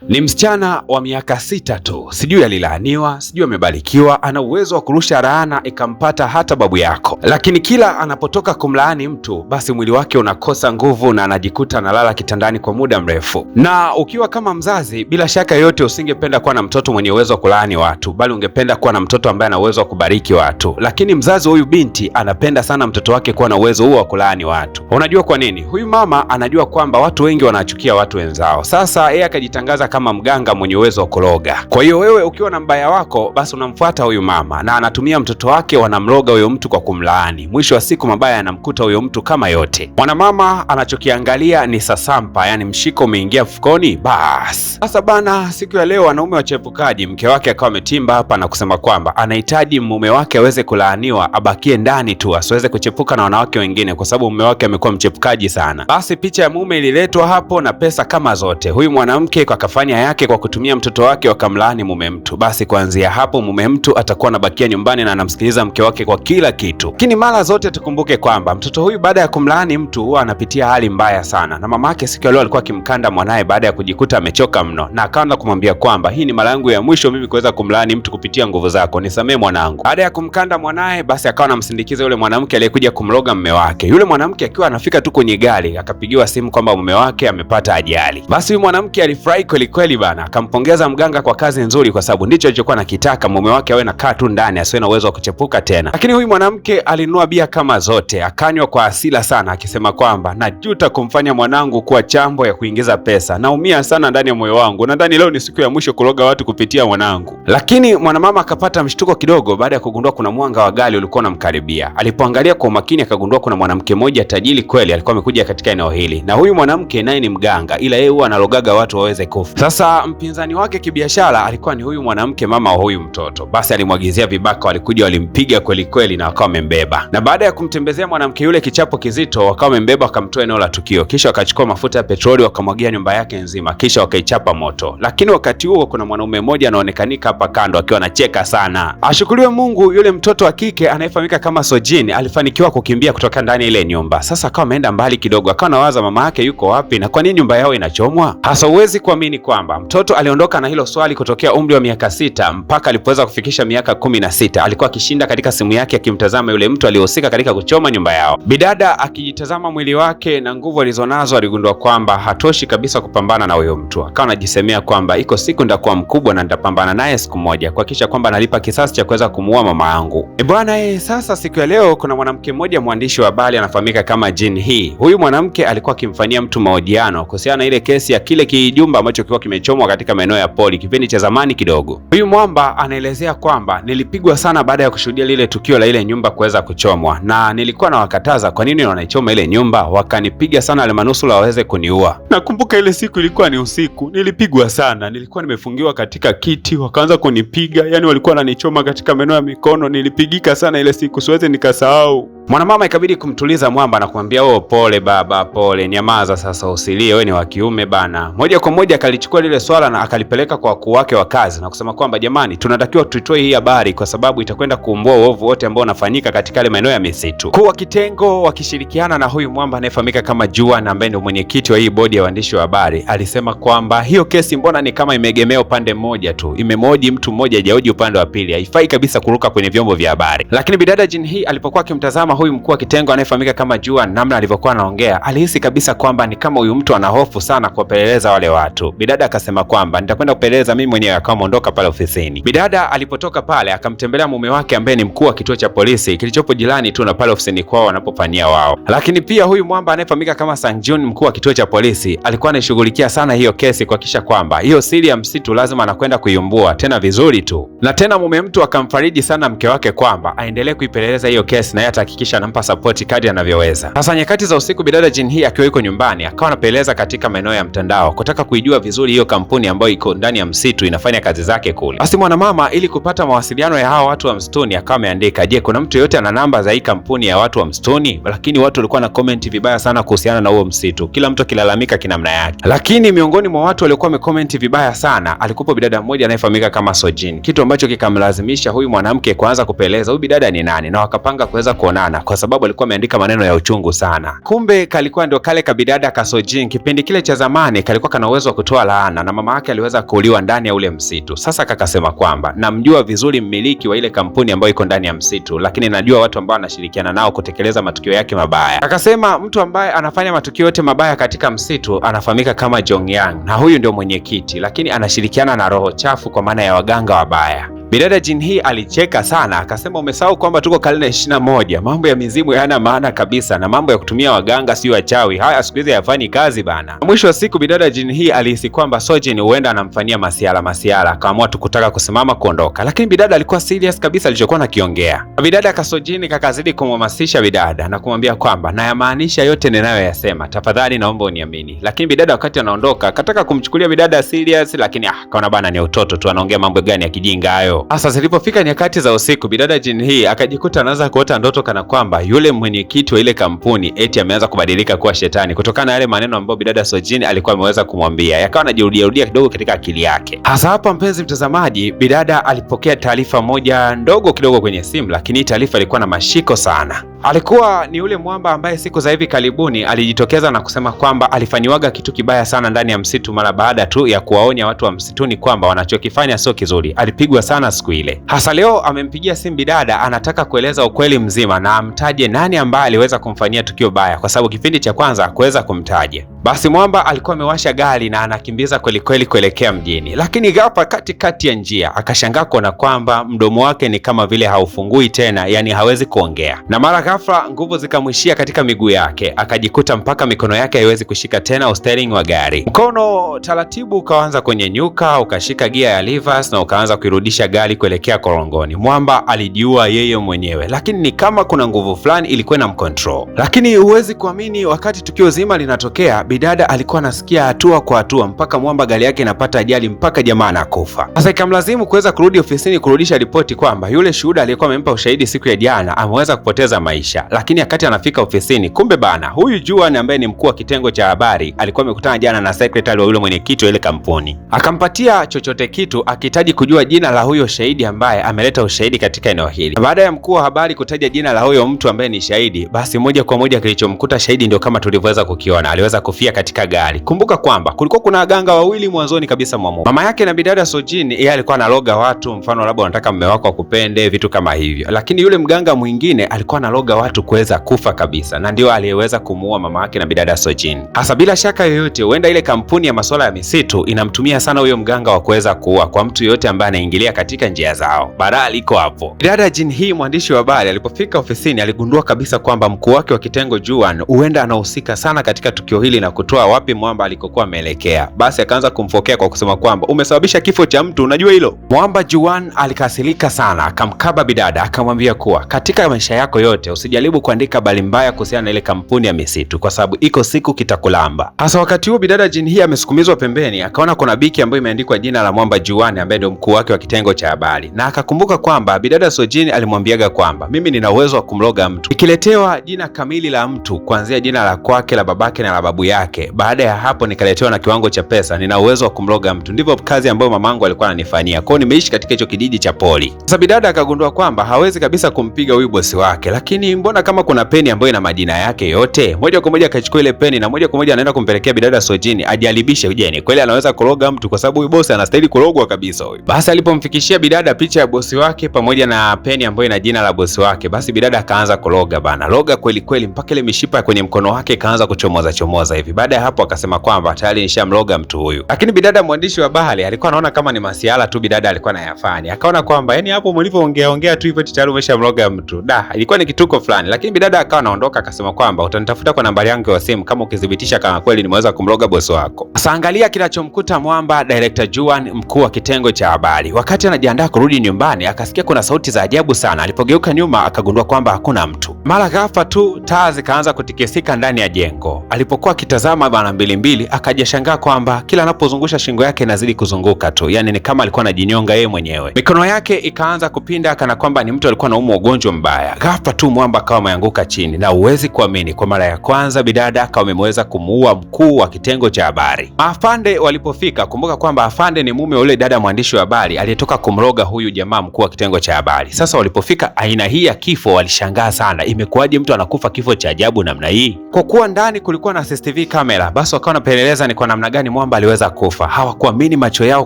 Ni msichana wa miaka 6 tu, sijui alilaaniwa, sijui amebarikiwa, ana uwezo wa kurusha laana ikampata hata babu yako. Lakini kila anapotoka kumlaani mtu, basi mwili wake unakosa nguvu na anajikuta analala kitandani kwa muda mrefu. Na ukiwa kama mzazi, bila shaka yote usingependa kuwa na mtoto mwenye uwezo wa kulaani watu, bali ungependa kuwa na mtoto ambaye ana uwezo wa kubariki watu. Lakini mzazi huyu binti anapenda sana mtoto wake kuwa na uwezo huo wa kulaani watu. Unajua kwa nini? Huyu mama anajua kwamba watu wengi wanachukia watu wenzao. Sasa yeye akajitangaza kama mganga mwenye uwezo wa kuroga. Kwa hiyo wewe ukiwa na mbaya wako, basi unamfuata huyu mama na anatumia mtoto wake, wanamroga huyo mtu kwa kumlaani. Mwisho wa siku mabaya yanamkuta huyo mtu kama yote. Mwanamama anachokiangalia ni sasampa, yani mshiko umeingia mfukoni bas. Sasa bana, siku ya leo wanaume wachepukaji, mke wake akawa ametimba hapa na kusema kwamba anahitaji mume wake aweze kulaaniwa, abakie ndani tu, asiweze kuchepuka na wanawake wengine kwa sababu mume wake amekuwa mchepukaji sana. Basi picha ya mume ililetwa hapo na pesa kama zote. Huyu mwanamke kwa kafanya yake kwa kutumia mtoto wake wakamlaani mume mtu. Basi kuanzia hapo mume mtu atakuwa anabakia nyumbani na anamsikiliza mke wake kwa kila kitu. Lakini mara zote tukumbuke kwamba mtoto huyu baada ya kumlaani mtu huwa anapitia hali mbaya sana, na mama yake siku ya leo alikuwa akimkanda mwanae baada ya kujikuta amechoka mno, na akaanza kumwambia kwamba hii ni mara yangu ya mwisho mimi kuweza kumlaani mtu kupitia nguvu zako, nisamee mwanangu. Baada ya kumkanda mwanae, basi akawa anamsindikiza yule mwanamke aliyekuja kumloga mume wake. Yule mwanamke akiwa anafika tu kwenye gari akapigiwa simu kwamba mume wake amepata ajali. Basi huyu mwanamke alifurahi kweli kweli bana, akampongeza mganga kwa kazi nzuri, kwa sababu ndicho alichokuwa anakitaka, mume wake awe nakaa tu ndani asiwe na uwezo wa kuchepuka tena. Lakini huyu mwanamke alinunua bia kama zote, akanywa kwa hasira sana, akisema kwamba najuta kumfanya mwanangu kuwa chambo ya kuingiza pesa, naumia sana ndani ya moyo wangu, nadhani leo ni siku ya mwisho kuloga watu kupitia mwanangu. Lakini mwanamama akapata mshtuko kidogo baada ya kugundua kuna mwanga wa gari ulikuwa unamkaribia. Alipoangalia kwa umakini akagundua kuna mwanamke mmoja tajiri kweli alikuwa amekuja katika eneo hili, na huyu mwanamke naye ni mganga, ila yeye huwa analogaga watu waweze kufa. Sasa mpinzani wake kibiashara alikuwa ni huyu mwanamke, mama wa huyu mtoto. Basi alimwagizia vibaka, walikuja walimpiga kweli kweli na wakawa wamembeba, na baada ya kumtembezea mwanamke yule kichapo kizito, wakawa wamembeba wakamtoa eneo la tukio, kisha wakachukua mafuta ya petroli wakamwagia nyumba yake nzima, kisha wakaichapa moto. Lakini wakati huo kuna mwanaume mmoja anaonekanika hapa kando akiwa anacheka sana. Ashukuriwe Mungu, yule mtoto wa kike anayefahamika kama Sojin alifanikiwa kukimbia kutoka ndani ile nyumba. Sasa akawa ameenda mbali kidogo, akawa anawaza mama yake yuko wapi na kwa nini nyumba yao inachomwa. Hasa huwezi kuamini kwamba mtoto aliondoka na hilo swali kutokea umri wa miaka 6 mpaka alipoweza kufikisha miaka 16. Alikuwa akishinda katika simu yake akimtazama yule mtu aliyehusika katika kuchoma nyumba yao. Bidada akijitazama mwili wake na nguvu alizonazo, aligundua kwamba hatoshi kabisa kupambana na huyo mtu. Akawa anajisemea kwamba iko siku ndakuwa mkubwa na nitapambana naye siku moja kuhakikisha kwamba analipa kisasi cha kuweza kumuua mama yangu. Bwana sasa siku ya leo kuna mwanamke mmoja mwandishi wa habari anafahamika kama Jin Hee. Huyu mwanamke alikuwa akimfanyia mtu mahojiano kuhusiana na ile kesi ya kile kijumba ambacho kilikuwa kimechomwa katika maeneo ya poli kipindi cha zamani kidogo. Huyu mwamba anaelezea kwamba nilipigwa sana baada ya kushuhudia lile tukio la ile nyumba kuweza kuchomwa, na nilikuwa nawakataza kwa nini wanaichoma ile nyumba, wakanipiga sana ile manusura waweze kuniua. Nakumbuka ile siku ilikuwa ni usiku, nilipigwa sana, nilikuwa nimefungiwa katika kiti, wakaanza kunipiga, yani walikuwa wananichoma katika maeneo ya mikono. Nilipigika sana ile siku, siwezi nikasahau. Mwanamama ikabidi kumtuliza mwamba na kumwambia pole baba, pole, nyamaza sasa, usilie, wewe ni wa kiume bana. Moja kwa moja akalichukua lile swala na akalipeleka kwa wakuu wake wa kazi na kusema kwamba jamani, tunatakiwa tuitoe hii habari kwa sababu itakwenda kuumbua uovu wote ambao unafanyika katika ile maeneo ya misitu. Kwa kitengo wakishirikiana na huyu mwamba anayefahamika kama Juan ambaye ndio mwenyekiti wa hii bodi ya waandishi wa habari, alisema kwamba hiyo kesi mbona ni kama imeegemea upande mmoja tu, imemhoji mtu mmoja, hajahoji upande wa pili, haifai kabisa kuruka kwenye vyombo vya habari. Lakini bidada Jin Hee alipokuwa akimtazama huyu mkuu wa kitengo anayefahamika kama Juan namna alivyokuwa anaongea, alihisi kabisa kwamba ni kama huyu mtu ana hofu sana kuwapeleleza wale watu. Bidada akasema kwamba nitakwenda kupeleleza mimi mwenyewe, akawa ameondoka pale ofisini. Bidada alipotoka pale akamtembelea mume wake ambaye ni mkuu wa kituo cha polisi kilichopo jirani tu na pale ofisini kwao wanapofanyia wao. Lakini pia huyu mwamba anayefahamika kama Sangjun, mkuu wa kituo cha polisi, alikuwa anashughulikia sana hiyo kesi kuhakikisha kwamba hiyo siri ya msitu lazima anakwenda kuiumbua tena vizuri tu. Na tena mume mtu akamfariji sana mke wake kwamba aendelee kuipeleleza hiyo kesi na yeye atahakikisha anampa support kadri anavyoweza. Sasa nyakati za usiku bidada Jin Hee akiwa yuko nyumbani akawa anapeleleza katika maeneo ya mtandao kutaka kuijua vizuri hiyo kampuni ambayo iko ndani ya msitu inafanya kazi zake kule. Basi mwanamama ili kupata mawasiliano ya hawa watu wa msituni akawa ameandika, je, kuna mtu yote ana namba za hii kampuni ya watu wa msituni? Lakini watu walikuwa na comment vibaya sana kuhusiana na huo msitu, kila mtu akilalamika kinamna yake. Lakini miongoni mwa watu waliokuwa wamecomment vibaya sana alikuwa bidada mmoja anayefahamika kama Sojin, kitu ambacho kikamlazimisha huyu mwanamke kuanza kupeleleza huyu bidada ni nani, na wakapanga kuweza kuonana. sana, kwa sababu alikuwa ameandika maneno ya uchungu sana. Kumbe kalikuwa ndio kale kabidada ka Sojin kipindi kile cha zamani, kalikuwa kana uwezo wa kutoa laana, na mama yake aliweza kuuliwa ndani ya ule msitu. Sasa kakasema kwamba namjua vizuri mmiliki wa ile kampuni ambayo iko ndani ya msitu, lakini najua watu ambao anashirikiana nao kutekeleza matukio yake mabaya. Akasema mtu ambaye anafanya matukio yote mabaya katika msitu anafahamika kama Jongyang, na huyu ndio mwenyekiti, lakini anashirikiana na roho chafu, kwa maana ya waganga wabaya. Bidada Jinhee alicheka sana, akasema umesahau kwamba tuko karne 21, mambo ya mizimu hayana maana kabisa, na mambo ya kutumia waganga sio wachawi, haya siku hizi hayafanyi kazi bana. Mwisho wa siku bidada Jinhee alihisi kwamba Sojin huenda anamfanyia masiala, akaamua tu kutaka kusimama kuondoka, lakini bidada alikuwa serious kabisa alichokuwa nakiongea. Bidada Kasojin kakazidi kumhamasisha bidada na kumwambia kwamba nayamaanisha yote ninayoyasema, tafadhali naomba uniamini. Lakini bidada wakati anaondoka akataka kumchukulia bidada serious, lakini kaona bana ni utoto tu, anaongea mambo gani ya kijinga hayo. Sasa zilipofika nyakati za usiku, bidada Jinhee akajikuta anaanza kuota ndoto kana kwamba yule mwenyekiti wa ile kampuni eti ameanza kubadilika kuwa shetani, kutokana na yale maneno ambayo bidada Sojin alikuwa ameweza kumwambia, yakawa anajirudia kidogo katika akili yake. Hasa hapa, mpenzi mtazamaji, bidada alipokea taarifa moja ndogo kidogo kwenye simu, lakini taarifa ilikuwa na mashiko sana. Alikuwa ni yule mwamba ambaye siku za hivi karibuni alijitokeza na kusema kwamba alifanyiwaga kitu kibaya sana ndani ya msitu mara baada tu ya kuwaonya watu wa msituni kwamba wanachokifanya sio kizuri. Alipigwa sana siku ile. Hasa leo amempigia simu bidada, anataka kueleza ukweli mzima na amtaje nani ambaye aliweza kumfanyia tukio baya, kwa sababu kipindi cha kwanza kuweza kumtaja. Basi mwamba alikuwa amewasha gari na anakimbiza kweli kweli kuelekea mjini, lakini ghafla katikati ya njia akashangaa kuona kwamba mdomo wake ni kama vile haufungui tena, yani hawezi kuongea, na mara ghafla nguvu zikamwishia katika miguu yake, akajikuta mpaka mikono yake haiwezi kushika tena steering wa gari. Mkono taratibu ukaanza kunyenyuka, ukashika gia ya reverse na ukaanza kuirudisha gari kuelekea korongoni. Mwamba alijiua yeye mwenyewe, lakini ni kama kuna nguvu fulani ilikuwa inamcontrol. Lakini huwezi kuamini, wakati tukio zima linatokea, bidada alikuwa anasikia hatua kwa hatua mpaka mwamba gari yake inapata ajali mpaka jamaa anakufa. Sasa ikamlazimu kuweza kurudi ofisini kurudisha ripoti kwamba yule shuhuda aliyekuwa amempa ushahidi siku ya jana ameweza kupoteza maisha. Lakini wakati anafika ofisini, kumbe bana huyu Juan ambaye ni mkuu wa kitengo cha habari alikuwa amekutana jana na secretary wa yule mwenyekiti wa ile kampuni, akampatia chochote kitu akihitaji kujua jina la huyo shahidi ambaye ameleta ushahidi katika eneo hili. Baada ya mkuu wa habari kutaja jina la huyo mtu ambaye ni shahidi, basi moja kwa moja kilichomkuta shahidi ndio kama tulivyoweza kukiona, aliweza kufia katika gari. Kumbuka kwamba kulikuwa kuna waganga wawili mwanzoni kabisa mwa mama yake na bidada Sojin. Yeye alikuwa analoga watu, mfano labda unataka mume wako akupende, vitu kama hivyo, lakini yule mganga mwingine alikuwa analoga watu kuweza kufa kabisa, na ndio aliyeweza kumuua mama yake na bidada Sojin. Hasa bila shaka yoyote, huenda ile kampuni ya masuala ya misitu inamtumia sana huyo mganga wa kuweza kuua kwa mtu yoyote ambaye anaingilia katika njia zao. Bara liko hapo. Bidada Jinhee, mwandishi wa habari, alipofika ofisini aligundua kabisa kwamba mkuu wake wa kitengo Juan huenda anahusika sana katika tukio hili na kutoa wapi mwamba alikokuwa ameelekea. Basi akaanza kumfokea kwa kusema kwamba umesababisha kifo cha mtu, unajua hilo? Mwamba Juan alikasirika sana, akamkaba bidada, akamwambia kuwa katika maisha yako yote usijaribu kuandika habari mbaya kuhusiana na ile kampuni ya misitu, kwa sababu iko siku kitakulamba. Hasa wakati huo bidada Jinhee amesukumizwa pembeni, akaona kuna biki ambayo imeandikwa jina la mwamba Juan ambaye ndio mkuu wake wa kitengo cha habari, na akakumbuka kwamba bidada Sojin alimwambiaga kwamba mimi nina uwezo wa kumloga mtu, ikiletewa jina kamili la mtu kuanzia jina la kwake, la babake na la babu yake, baada ya hapo nikaletewa na kiwango cha pesa, nina uwezo wa kumloga mtu. Ndivyo kazi ambayo mamangu alikuwa ananifanyia. Kwao nimeishi katika hicho kijiji cha poli. Sasa bidada akagundua kwamba hawezi kabisa kumpiga huyu bosi wake, lakini mbona kama kuna peni ambayo ina majina yake yote. Moja kwa moja akachukua ile peni na moja kwa moja anaenda kumpelekea bidada Sojin ajaribishe, je, kweli anaweza kuloga mtu, kwa sababu huyu bosi anastahili kulogwa kabisa huyu. Basi alipomfikishia bidada picha ya bosi wake pamoja na peni ambayo ina jina la bosi wake, basi bidada akaanza kuloga bana, loga kweli kweli mpaka ile mishipa kwenye mkono wake ikaanza kuchomoza hivi. Baada ya hapo akasema kwamba tayari nishamloga mtu huyu. Lakini bidada mwandishi wa habari alikuwa anaona kama ni masiala tu bidada alikuwa anayafanya. Akaona kwamba yani hapo mlivyoongea tu hivyo tayari umeshamloga mtu. Ilikuwa ni kituko fulani. Lakini bidada akawa anaondoka akasema kwamba utanitafuta kwa nambari yangu ya simu kama ukithibitisha kama kweli nimeweza kumloga bosi wako. Sasa angalia kinachomkuta mwamba Director Juan, mkuu wa kitengo cha habari. Wakati anajiandaa kurudi nyumbani akasikia kuna sauti za ajabu sana. Alipogeuka nyuma akagundua kwamba hakuna mtu. Mara ghafla tu taa zikaanza kutikisika ndani ya jengo. Alipokuwa akitazama mara mbili akajishangaa kwamba kila anapozungusha shingo yake inazidi kuzunguka tu, yani ni kama alikuwa anajinyonga yeye mwenyewe. Mikono yake ikaanza kupinda kana kwamba ni mtu alikuwa anaumwa ugonjwa mbaya. Ghafla tu mwamba akawa ameanguka chini, na uwezi kuamini, kwa mara ya kwanza bidada akawa ameweza kumuua mkuu wa kitengo cha habari. Maafande walipofika, kumbuka kwamba afande ni mume wa yule dada mwandishi wa habari aliyetoka kumroga huyu jamaa mkuu wa kitengo cha habari. Sasa walipofika aina hii ya kifo, walishangaa sana, imekuwaje mtu anakufa kifo cha ajabu namna hii? Kwa kuwa ndani kulikuwa na CCTV kamera, basi wakawa wanapeleleza ni kwa namna gani mwamba aliweza kufa. Hawakuamini macho yao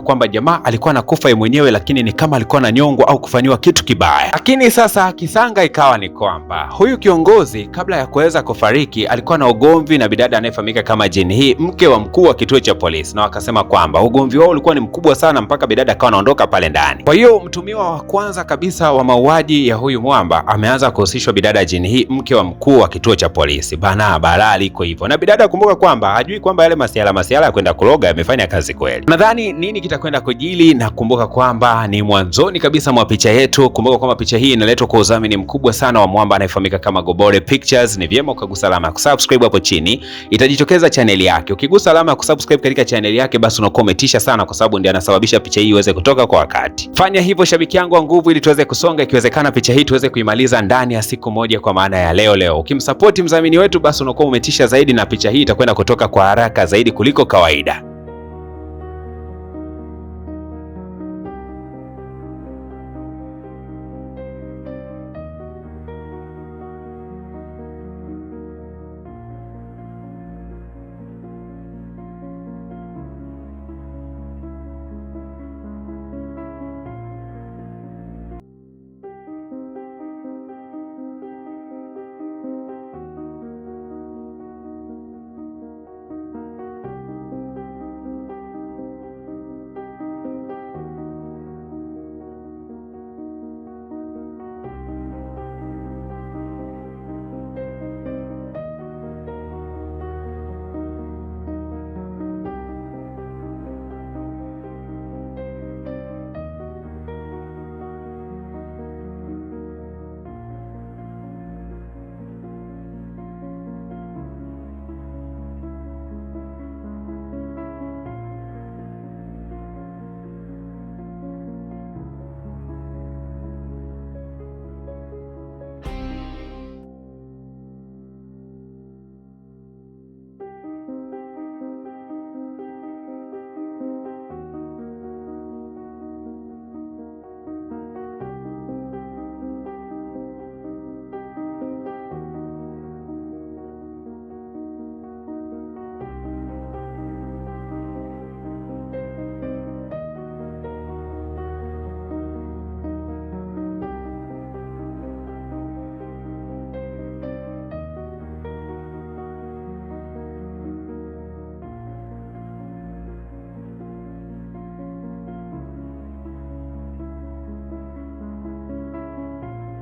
kwamba jamaa alikuwa anakufa yeye mwenyewe, lakini ni kama alikuwa ananyongwa au kufanyiwa kitu kibaya. Lakini sasa kisanga ikawa ni kwamba huyu kiongozi kabla ya kuweza kufariki alikuwa na ugomvi na bidada anayefahamika kama Jin Hee, mke wa mkuu wa kituo cha polisi, na wakasema kwamba ugomvi wao ulikuwa ni mkubwa sana mpaka bidada akawa anaondoka pale ndani. Kwa hiyo mtumiwa wa kwanza kabisa wa mauaji ya huyu mwamba ameanza kuhusishwa bidada Jin Hee, mke wa mkuu wa kituo cha polisi. Bana balaa liko hivyo. Na bidada kumbuka kwamba hajui kwamba yale masiala ya kwenda kuloga yamefanya kazi kweli. Nadhani nini kitakwenda kujili, na kumbuka kwamba ni mwanzoni kabisa mwa picha yetu. Kumbuka kwamba picha hii inaletwa kwa udhamini mkubwa sana wa mwamba anayefahamika kama Gobore Pictures. Ni vyema ukagusa alama ya kusubscribe hapo chini, itajitokeza chaneli yake. Ukigusa alama ya kusubscribe katika chaneli yake, basi unakuwa umetisha sana, kwa sababu ndiye anasababisha picha hii iweze kutoka kwa wakati. Fanya hivyo shabiki yangu wa nguvu, ili tuweze kusonga, ikiwezekana picha hii tuweze kuimaliza ndani ya siku moja, kwa maana ya leo. Ukimsupport mdhamini wetu, basi unakuwa umetisha zaidi na picha hii itakwenda kutoka kwa haraka zaidi kuliko kawaida.